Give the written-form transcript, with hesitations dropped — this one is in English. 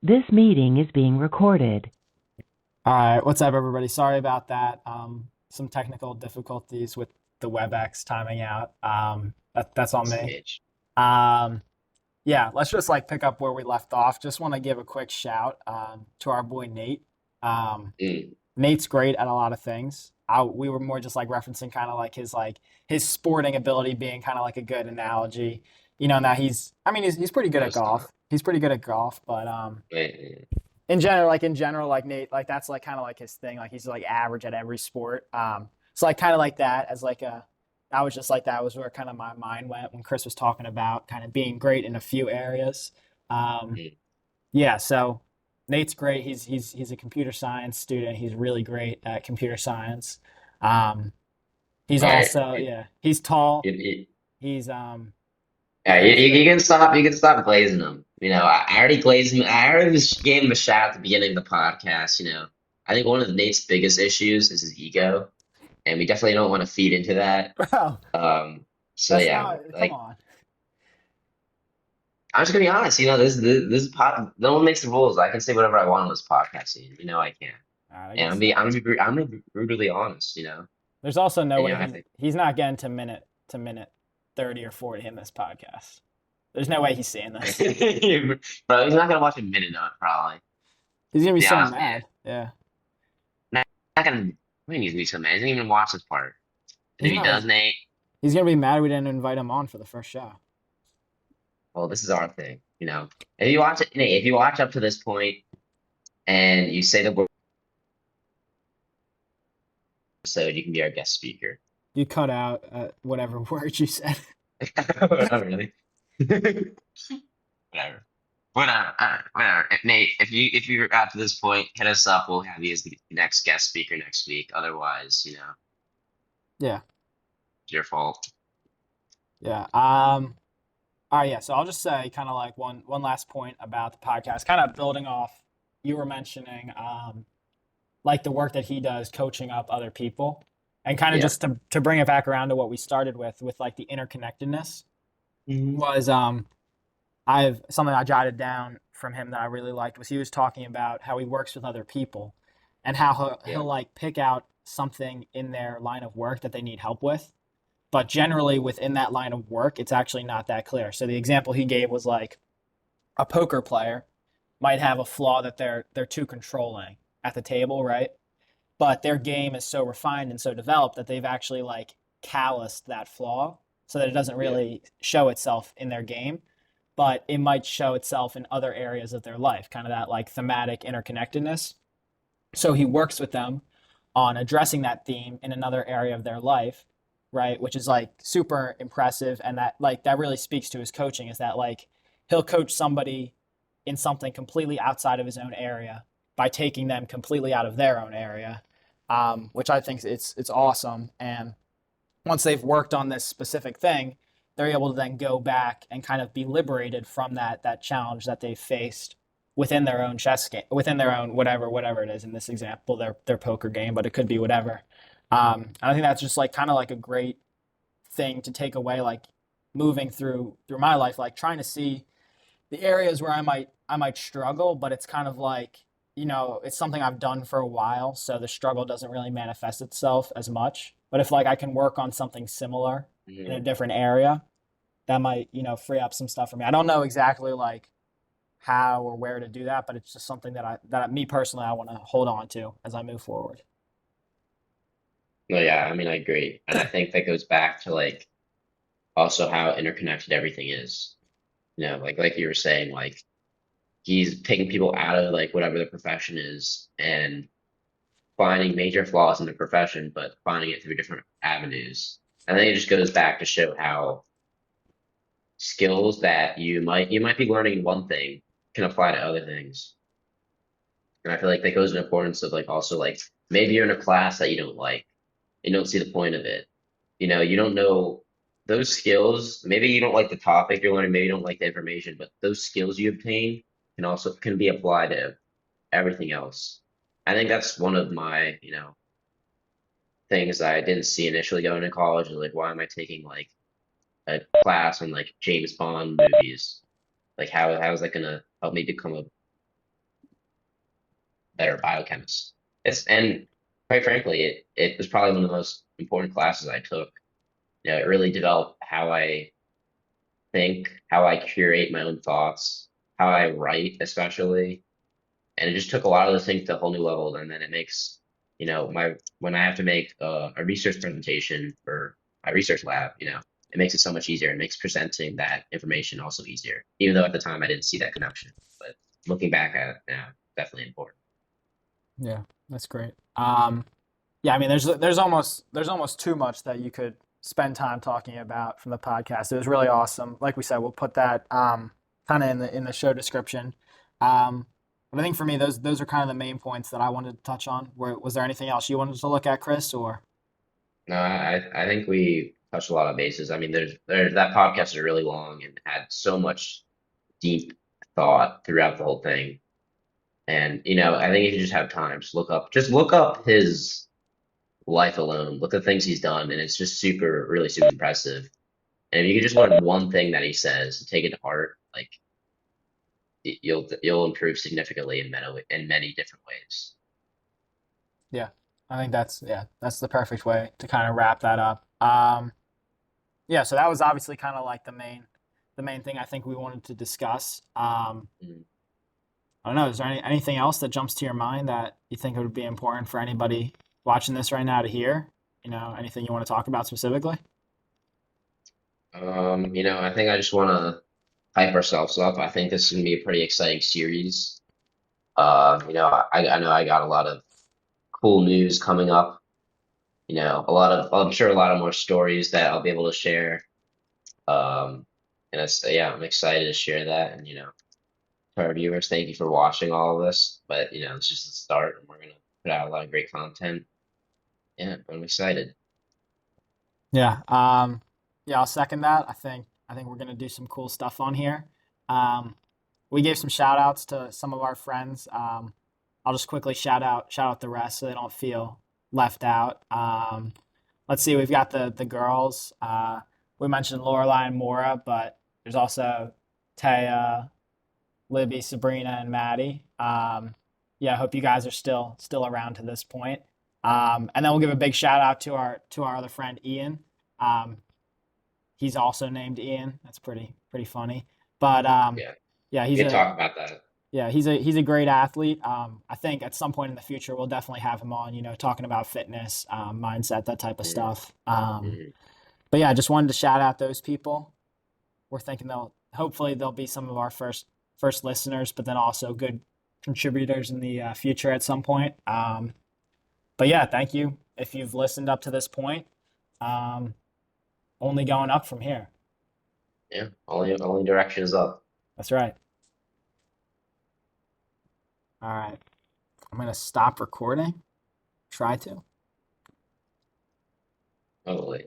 This meeting is being recorded. All right, what's up, everybody? Sorry about that. Some technical difficulties with the WebEx timing out. That's on me. CH. Um, yeah, let's just like pick up where we left off. Just want to give a quick shout to our boy Nate. Um, Mm, Nate's great at a lot of things. We were more just like referencing kind of like his sporting ability being kind of like a good analogy. Now he's pretty good no, at it's not. golf. He's pretty good at golf, but Wait, in general, like Nate, like that's like kind of like his thing. Like he's like average at every sport. So like kind of like that as like a, I was just like that was where kind of my mind went when Chris was talking about kind of being great in a few areas. Um, mm. yeah, so Nate's great. He's a computer science student. He's really great at computer science. Um, he's All right. also he's tall. You, you, Yeah, he's you can stop. You can stop glazing them. I already glazed him. I already gave him a shout at the beginning of the podcast. I think one of Nate's biggest issues is his ego, and we definitely don't want to feed into that. bro. Um, so That's yeah, not. Come like on. I'm just gonna be honest. This is no one makes the rules. I can say whatever I want on this podcast. I can, All right, I and guess so. I'm gonna be brutally honest. There's also no And way I think. he's not getting to minute 30 or 40 in this podcast. There's no way he's seeing this. Bro, he's not gonna watch a minute of it, probably. He's gonna be Be so honest with you. mad. Yeah. Not gonna. What do you mean he's gonna be so mad? He doesn't even watch this part. And He's if he not does, Nate, he's gonna be mad we didn't invite him on for the first show. well, this is our thing. If you watch it, Nate, if you watch up to this point and you say the word episode, you can be our guest speaker. You cut out whatever word you said. Not really. Whatever. Whatever. Nate, if you're after this point, hit us up. We'll have you as the next guest speaker next week. Otherwise, Yeah. it's your fault. Yeah. All right, yeah. So I'll just say kind of like one last point about the podcast, kind of building off you were mentioning like the work that he does coaching up other people. And kind of Yeah. just to bring it back around to what we started with like the interconnectedness Hmm. was I've something I jotted down from him that I really liked was he was talking about how he works with other people and how he'll Yeah. like pick out something in their line of work that they need help with. But generally within that line of work, it's actually not that clear. So the example he gave was like a poker player might have a flaw that they're too controlling at the table, right? But their game is so refined and so developed that they've actually like calloused that flaw so that it doesn't Yeah. really show itself in their game, but it might show itself in other areas of their life, kind of that like thematic interconnectedness. So he works with them on addressing that theme in another area of their life, right? Which is like super impressive. And that really speaks to his coaching is that like he'll coach somebody in something completely outside of his own area by taking them completely out of their own area, which I think it's awesome. And once they've worked on this specific thing, they're able to then go back and kind of be liberated from that challenge that they faced within their own chess game, within their own whatever it is in this example, their poker game, but it could be whatever. I think that's just like kind of like a great thing to take away, like moving through my life, like trying to see the areas where I might struggle, but it's kind of like it's something I've done for a while, so the struggle doesn't really manifest itself as much. But if like I can work on something similar in a Mhm. different area, that might free up some stuff for me. I don't know exactly like how or where to do that, but it's just something me personally I want to hold on to as I move forward. No, yeah, I mean, I agree. And I think that goes back to like also how interconnected everything is. Like you were saying, like he's taking people out of like whatever the profession is and finding major flaws in the profession, but finding it through different avenues. And then it just goes back to show how skills that you might be learning in one thing can apply to other things. And I feel like that goes in importance of like also like maybe you're in a class that you don't like, you don't see the point of it. You don't know those skills. Maybe you don't like the topic you're learning, maybe you don't like the information, but those skills you obtain can be applied to everything else. I think that's one of my, things that I didn't see initially going to college is like why am I taking like a class on like James Bond movies? Like how is that gonna help me become a better biochemist. And quite frankly, it was probably one of the most important classes I took. It really developed how I think, how I curate my own thoughts, how I write, especially. And it just took a lot of those things to a whole new level. And then it makes, my when I have to make a research presentation for my research lab, it makes it so much easier. It makes presenting that information also easier, even though at the time I didn't see that connection. But looking back at it now, definitely important. Yeah, that's great. Yeah, I mean, there's almost too much that you could spend time talking about from the podcast. It was really awesome. Like we said, we'll put that kind of in the show description. But I think for me, those are kind of the main points that I wanted to touch on. Was there anything else you wanted to look at, Chris? Or No, I think we touched a lot of bases. I mean, there's that podcast is really long and had so much deep thought throughout the whole thing. And I think if you just have time, just look up his life alone, look at the things he's done, and it's just really super impressive. And if you could just learn one thing that he says and take it to heart, like you'll improve significantly in many different ways. yeah, I think that's the perfect way to kind of wrap that up. Yeah, so that was obviously kind of like the main thing I think we wanted to discuss. Mm. I don't know. Is there anything else that jumps to your mind that you think would be important for anybody watching this right now to hear? Anything you want to talk about specifically? I think I just want to hype ourselves up. I think this is going to be a pretty exciting series. I know I got a lot of cool news coming up. I'm sure a lot of more stories that I'll be able to share. Um, yeah, I'm excited to share that. And, to our viewers, thank you for watching all of this. But, it's just the start, and we're going to put out a lot of great content. Yeah, I'm excited. Yeah. Yeah, I'll second that. I think we're gonna do some cool stuff on here. Um, we gave some shout outs to some of our friends. I'll just quickly shout out the rest so they don't feel left out. Let's see, we've got the girls. We mentioned Lorelai and Mora, but there's also Taya, Libby, Sabrina, and Maddie. Yeah, I hope you guys are still around to this point. And then we'll give a big shout out to our other friend Ian. Um, he's also named Ian. That's pretty funny. But Yeah, yeah, we can talk about that. he's a great athlete. I think at some point in the future we'll definitely have him on. Talking about fitness, mindset, that type of Mm, stuff. mm, But yeah, I just wanted to shout out those people. We're thinking they'll be some of our first listeners, but then also good contributors in the future at some point. But yeah, thank you if you've listened up to this point. Um, only going up from here. yeah, only direction is up. That's right. All right. I'm gonna stop recording. Try to. Totally.